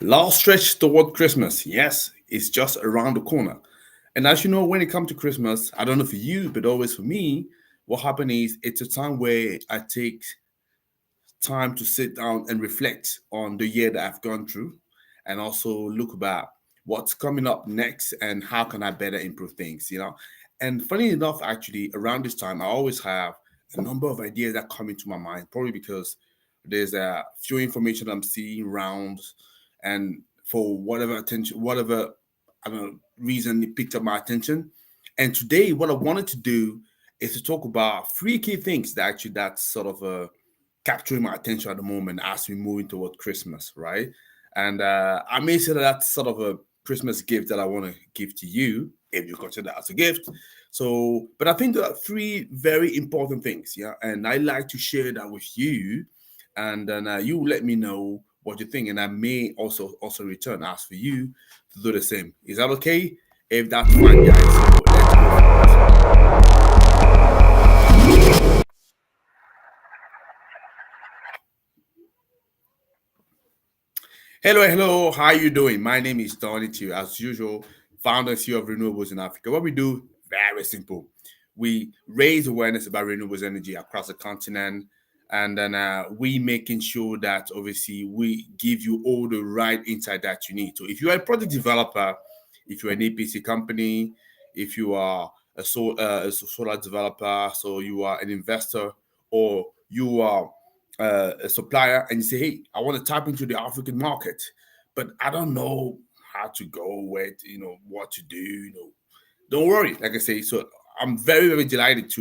Last stretch toward Christmas. Yes, it's just around the corner. And as you know, when it comes to Christmas, I don't know for you, but always for me, what happens is it's a time where I take time to sit down and reflect on the year that I've gone through and also look about what's coming up next and how can I better improve things. And funny enough, actually, around this time, I always have a number of ideas that come into my mind, probably because there's a few information I'm seeing around and for whatever attention, whatever I don't know, reason it picked up my attention. And today, what I wanted to do is to talk about three key things that actually that's sort of capturing my attention at the moment as we move toward Christmas, right? And I may say that that's sort of a Christmas gift that I want to give to you, if you consider that as a gift. So, but I think there are three very important things, yeah, and I like to share that with you, and then you let me know what you think, and I may also return ask for you to do the same. Is that okay? If that's fine, guys. So let's go for it. Hello. How are you doing? My name is Donny Too. As usual, founder and CEO of Renewables in Africa. What we do, very simple. We raise awareness about renewables energy across the continent, and then we making sure that obviously we give you all the right insight that you need. So if you are a product developer, if you're an EPC company, if you are a solar developer, so you are an investor, or you are a supplier and you say, hey, I want to tap into the African market, but I don't know how to go, what to do. Don't worry, like I say. So I'm very, very delighted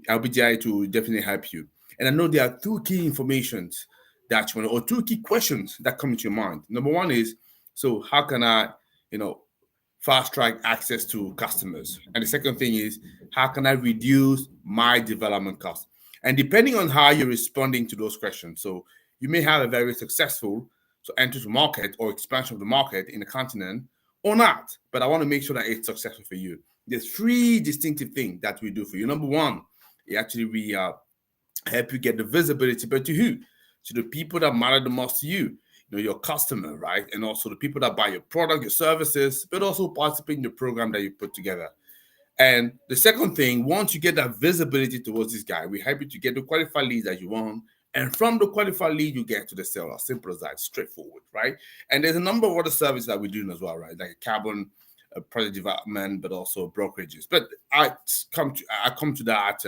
I'll be delighted to definitely help you. And I know there are two key informations that you want, or two key questions that come into your mind. Number one is, so how can I, fast track access to customers? And the second thing is, how can I reduce my development costs? And depending on how you're responding to those questions, so you may have a very successful entry to market or expansion of the market in the continent or not. But I want to make sure that it's successful for you. There's three distinctive things that we do for you. Number one, we help you get the visibility, but to who? To the people that matter the most to you. Your customer, right? And also the people that buy your product, your services, but also participate in the program that you put together. And the second thing, once you get that visibility towards this guy, we help you to get the qualified leads that you want. And from the qualified lead, you get to the seller. Simple as that, straightforward, right? And there's a number of other services that we're doing as well, right? Like carbon project development, but also brokerages. But I come to that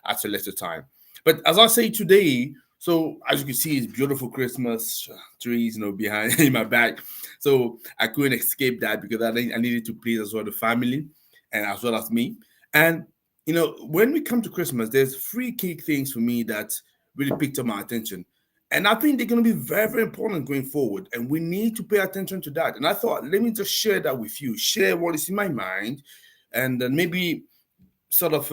at a later time. But as I say today, so as you can see, it's beautiful Christmas trees, behind in my back. So I couldn't escape that because I needed to please as well the family and as well as me. And when we come to Christmas, there's three key things for me that really picked up my attention. And I think they're going to be very, very important going forward. And we need to pay attention to that. And I thought, let me just share that with you, share what is in my mind, and then maybe sort of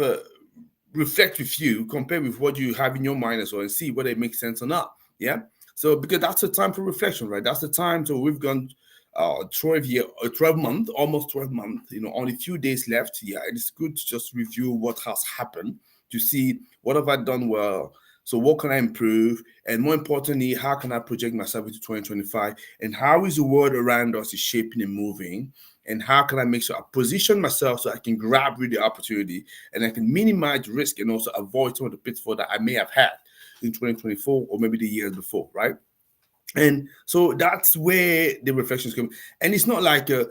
reflect with you, compare with what you have in your mind as well, and see whether it makes sense or not. Yeah. So because that's the time for reflection, right? That's the time. So we've gone 12 month, almost 12 month, only a few days left. Yeah, it's good to just review what has happened to see what have I done well. So what can I improve? And more importantly, how can I project myself into 2025? And how is the world around us is shaping and moving? And how can I make sure I position myself so I can grab really the opportunity and I can minimize risk and also avoid some of the pitfalls that I may have had in 2024 or maybe the years before, right? And so that's where the reflections come. And it's not like the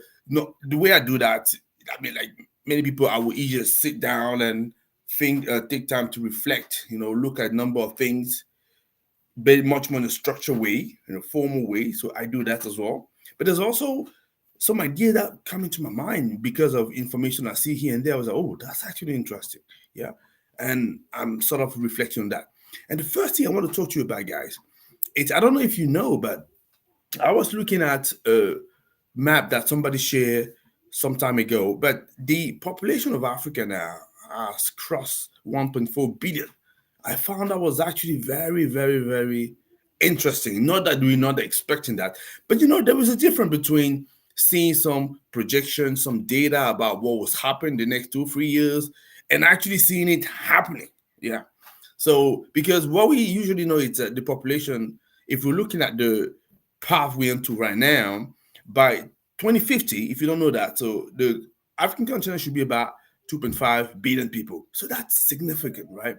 way I do that. I mean, like many people, I will either sit down and think, take time to reflect. Look at a number of things, but much more in a structured way, in a formal way. So I do that as well. But there's also some idea that come into my mind because of information I see here and there. I was like, oh, that's actually interesting. Yeah. And I'm sort of reflecting on that. And the first thing I want to talk to you about, guys, I don't know if you know, but I was looking at a map that somebody shared some time ago, but the population of Africa now has crossed 1.4 billion. I found that was actually very, very, very interesting. Not that we're not expecting that, but there was a difference between seeing some projections, some data about what was happening the next 2-3 years, and actually seeing it happening. Yeah. So because what we usually know is that the population, if we're looking at the path we're into right now, by 2050, if you don't know that, so the African continent should be about 2.5 billion people. So that's significant, right?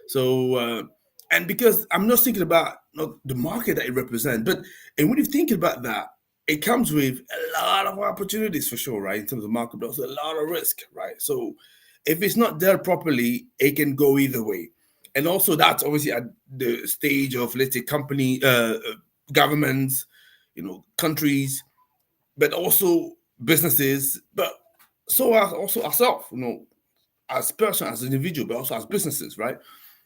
So, and because I'm not thinking about not the market that it represents, but and when you think about that, it comes with a lot of opportunities for sure, right? In terms of market, but also a lot of risk, right? So, if it's not there properly, it can go either way. And also, that's obviously at the stage of, let's say, company, governments, countries, but also businesses, but so as also ourselves, as person, as an individual, but also as businesses, right?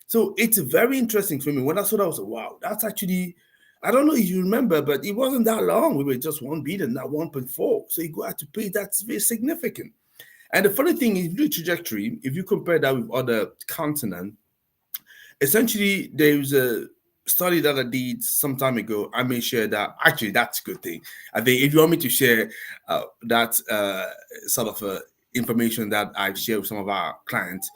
So it's very interesting for me. When I saw that, I was like, wow, that's actually, I don't know if you remember, but it wasn't that long. We were just 1 billion, now 1.4. So you go out to pay, that's very significant. And the funny thing is, the trajectory, if you compare that with other continents, essentially there's a study that I did some time ago. I may share that. Actually, that's a good thing. I think if you want me to share that sort of information that I've shared with some of our clients,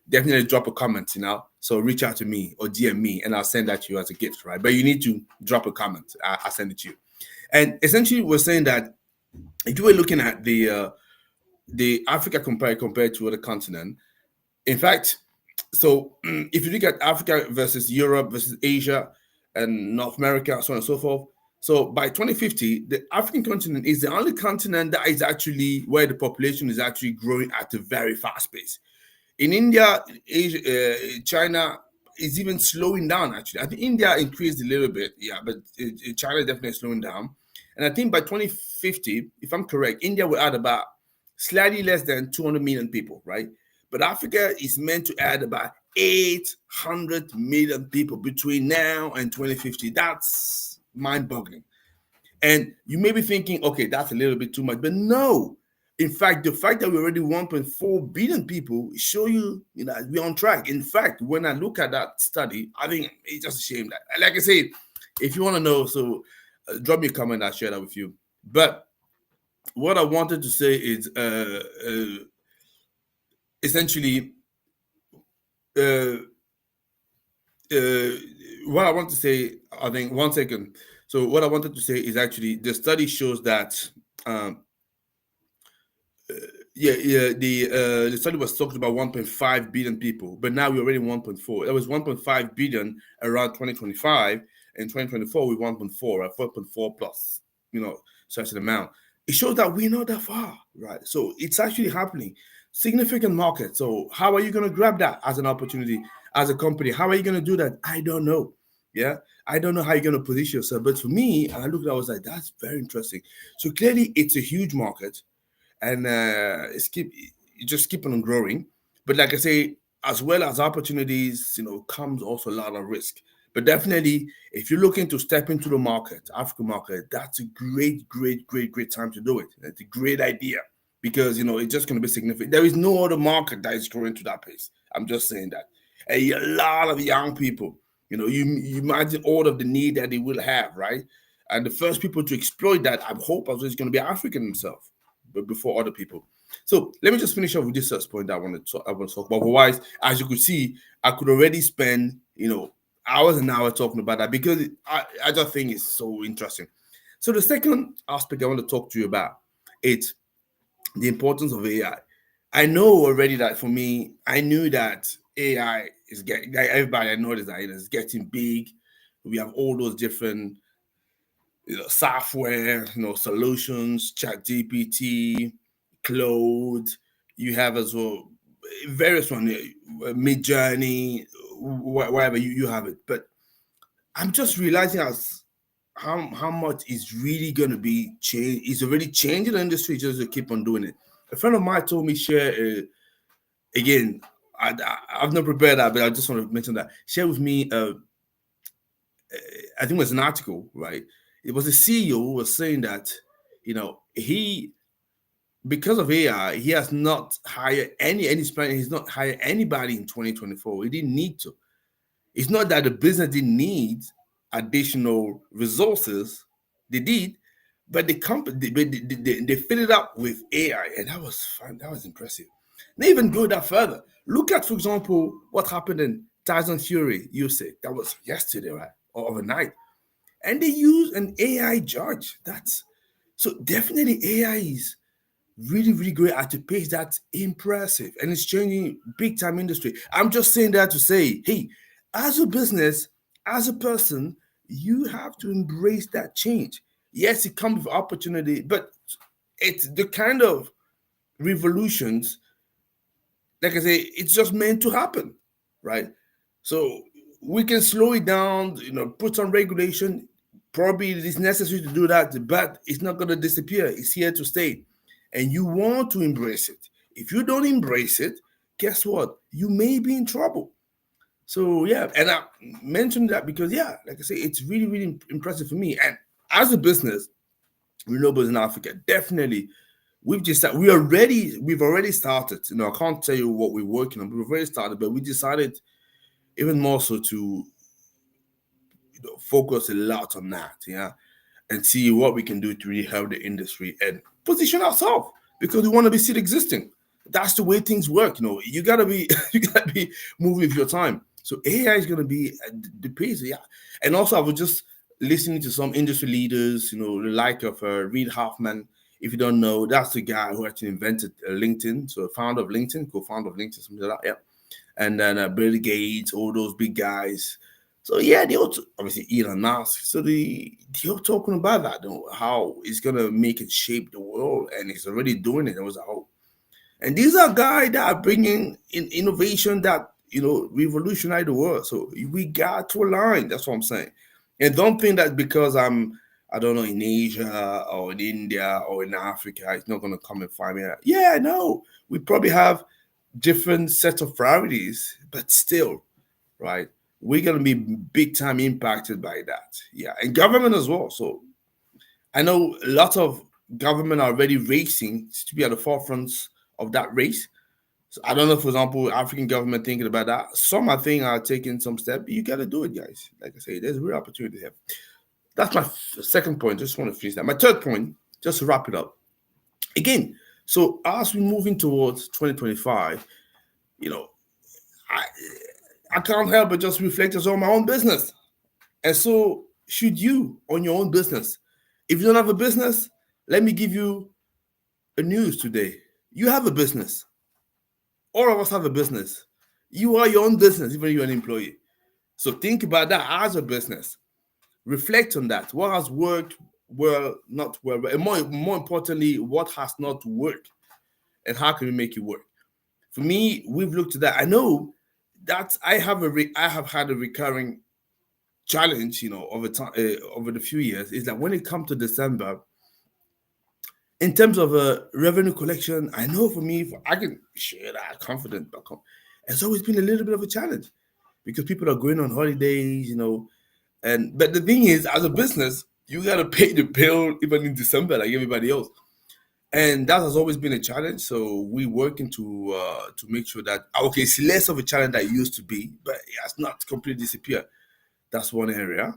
definitely drop a comment, So reach out to me or DM me and I'll send that to you as a gift, right? But you need to drop a comment. I'll send it to you. And essentially we're saying that if you were looking at the Africa compared to other continent, in fact, so if you look at Africa versus Europe versus Asia and North America, so on and so forth. So by 2050, the African continent is the only continent that is actually where the population is actually growing at a very fast pace. In India, Asia, China is even slowing down. Actually, I think India increased a little bit, yeah, but China is definitely slowing down. And I think by 2050, if I'm correct, India will add about slightly less than 200 million people, right? But Africa is meant to add about 800 million people between now and 2050. That's mind-boggling. And you may be thinking, okay, that's a little bit too much, but no. In fact, the fact that we're already 1.4 billion people show you, we're on track. In fact, when I look at that study, I think it's just a shame that, like I said, if you want to know, so drop me a comment, I'll share that with you. But what I wanted to say is essentially, what I want to say, I think, 1 second. So what I wanted to say is actually the study shows that the study was talking about 1.5 billion people, but now we're already 1.4. It was 1.5 billion around 2025, and 2024 we 1.4, right? 4.4 plus, such an amount. It shows that we're not that far, right? So it's actually happening. Significant market. So how are you going to grab that as an opportunity as a company? How are you going to do that? I don't know. Yeah, I don't know how you're going to position yourself. But for me, I looked at it, I was like, that's very interesting. So clearly, it's a huge market, and it just keep on growing. But like I say, as well as opportunities, comes also a lot of risk. But definitely, if you're looking to step into the market, African market, that's a great, great, great, great time to do it. It's a great idea because it's just going to be significant. There is no other market that is growing to that pace. I'm just saying that. A lot of young people, you imagine all of the need that they will have, right? And the first people to exploit that, I hope, is going to be African himself, but before other people. So let me just finish up with this first point that I want to talk about. Otherwise, as you could see, I could already spend hours and hours talking about that because I just think it's so interesting. So the second aspect I want to talk to you about is the importance of AI. I know already that for me, I knew that AI is getting, like everybody I noticed that it's getting big. We have all those different software, solutions, Chat GPT, Cloud. You have as well various one, Mid Journey, wherever you have it. But I'm just realizing how much is really going to be changed. It's already changing the industry just to keep on doing it. A friend of mine told me share again. I've not prepared that, but I just want to mention that. Share with me. I think it was an article, right? It was the CEO who was saying that, he, because of AI, he has not hired he's not hired anybody in 2024. He didn't need to. It's not that the business didn't need additional resources. They did, but the company they fill it up with AI, and that was fun. That was impressive. They even go that further. Look at, for example, what happened in Tyson Fury. You say that was yesterday, right, or overnight. and they use an AI judge. That's so definitely AI is really, really great at a pace that's impressive and it's changing big time industry. I'm just saying that to say, hey, as a business, as a person, you have to embrace that change. Yes, it comes with opportunity, but it's the kind of revolutions, like I say, it's just meant to happen, right? So we can slow it down, put some regulation. Probably it is necessary to do that, but it's not going to disappear. It's here to stay. And you want to embrace it. If you don't embrace it, guess what? You may be in trouble. So, yeah. And I mentioned that because, yeah, like I say, it's really, really impressive for me. And as a business, Renewables in Africa, definitely we've already started. I can't tell you what we're working on, but we've already started. But we decided even more so to focus a lot on that, yeah, and see what we can do to really help the industry and position ourselves because we want to be still existing. That's the way things work. You gotta be you gotta be moving with your time. So AI is gonna be the pace, yeah. And also, I was just listening to some industry leaders, the like of Reid Hoffman. If you don't know, that's the guy who actually invented LinkedIn. So, founder of LinkedIn, co-founder of LinkedIn, something like that. Yeah. And then Bill Gates, all those big guys. So yeah, they all obviously Elon Musk. So they're talking about that, how it's gonna make it shape the world, and it's already doing it. It was like, oh, and these are guys that are bringing in innovation that revolutionize the world. So we got to align. That's what I'm saying. And don't think that because I don't know, in Asia or in India or in Africa, it's not gonna come and find me. Yeah, no, we probably have different set of priorities, but still, right? We're gonna be big time impacted by that. Yeah, and government as well. So I know a lot of government are already racing to be at the forefront of that race. So I don't know, for example, African government thinking about that. Some I think are taking some steps. You gotta do it, guys. Like I say, there's a real opportunity here. That's my second point. Just want to finish that. My third point, just to wrap it up. Again, so as we're moving towards 2025, I I can't help but just reflect on my own business. And so should you on your own business. If you don't have a business, let me give you a news today. You have a business. All of us have a business. You are your own business, even if you're an employee. So think about that as a business. Reflect on that. What has worked well, not well, and more importantly, what has not worked, and how can we make it work? For me, we've looked at that. I know that I have had a recurring challenge, over time, over the few years, is that when it comes to December, in terms of revenue collection, I know for me, I can share that confident back home. It's always been a little bit of a challenge because people are going on holidays, and but the thing is, as a business, you gotta pay the bill even in December like everybody else, and that has always been a challenge. So we working to make sure that okay, it's less of a challenge that it used to be, but it has not completely disappeared. That's one area.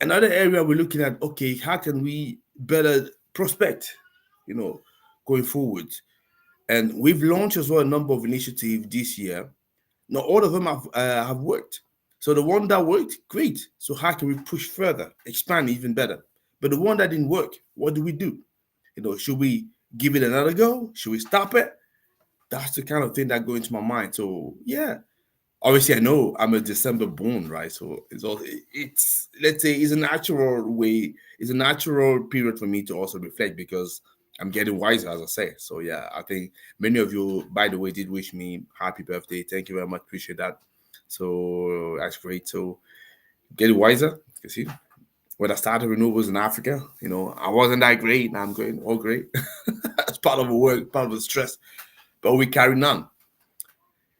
Another area we're looking at, okay, how can we better prospect, you know, going forward? And we've launched as well a number of initiatives this year. Not all of them have worked. So the one that worked, great. So how can we push further, expand even better? But the one that didn't work, what do we do? Should we give it another go? Should we stop it? That's the kind of thing that go into my mind. So yeah, obviously I know I'm a December born, right? So it's let's say it's a natural way, it's a natural period for me to also reflect because I'm getting wiser, as I say. So yeah, I think many of you, by the way, did wish me happy birthday. Thank you very much. Appreciate that. So that's great. So getting wiser. You see, when I started renewables in Africa, I wasn't that great. Now I'm going all great. That's part of the work, part of the stress. But we carry on.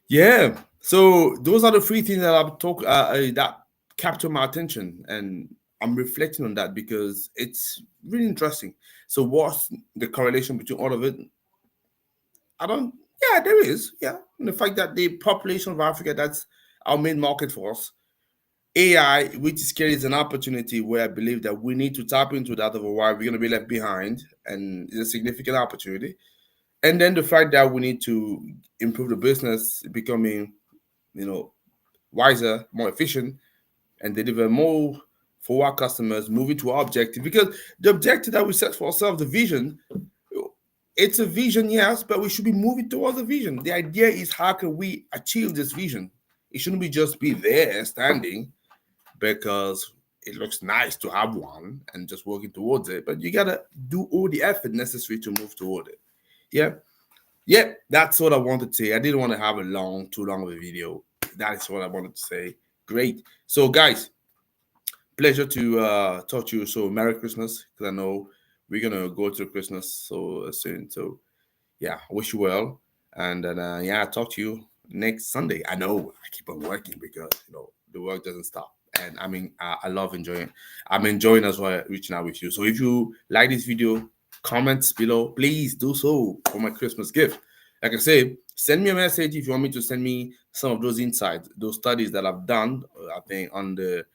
Yeah. So those are the three things that I've talked that capture my attention, and I'm reflecting on that because it's really interesting. So what's the correlation between all of it? I don't. Yeah, there is. Yeah, and the fact that the population of Africa, that's our main market for us. AI, which is carries an opportunity where I believe that we need to tap into that, otherwise we're going to be left behind, and it's a significant opportunity. And then the fact that we need to improve the business, becoming, wiser, more efficient, and deliver more for our customers, moving to our objective, because the objective that we set for ourselves, the vision, it's a vision, yes, but we should be moving towards a vision. The idea is, how can we achieve this vision? It shouldn't be just be there standing because it looks nice to have one and just working towards it, but you gotta do all the effort necessary to move toward it. Yeah, that's what I wanted to say. I didn't want to have too long of a video. That is what I wanted to say. Great. So guys, pleasure to talk to you. So Merry Christmas, because I know we're gonna go to Christmas so soon. So yeah, I wish you well, and then yeah, I'll talk to you next Sunday. I know I keep on working because the work doesn't stop, and I mean I love enjoying. I'm enjoying as well reaching out with you. So if you like this video, comments below, please do so for my Christmas gift. Like I say, send me a message if you want me to send me some of those insights, those studies that I've done. I think on the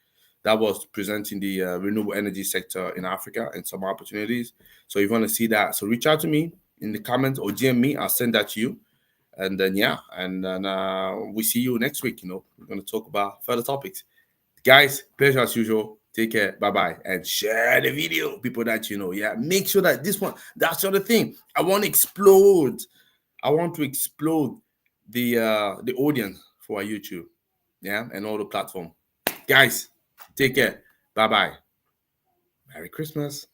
that was presenting the renewable energy sector in Africa and some opportunities. So if you want to see that, so reach out to me in the comments or DM me. I'll send that to you. And then yeah, and then we see you next week. We're going to talk about further topics. Guys, pleasure as usual. Take care. Bye-bye. And share the video, people that you know. Yeah, make sure that this one, that's the other thing. I want to explode the audience for our YouTube. Yeah, and all the platform. Guys, take care. Bye-bye. Merry Christmas.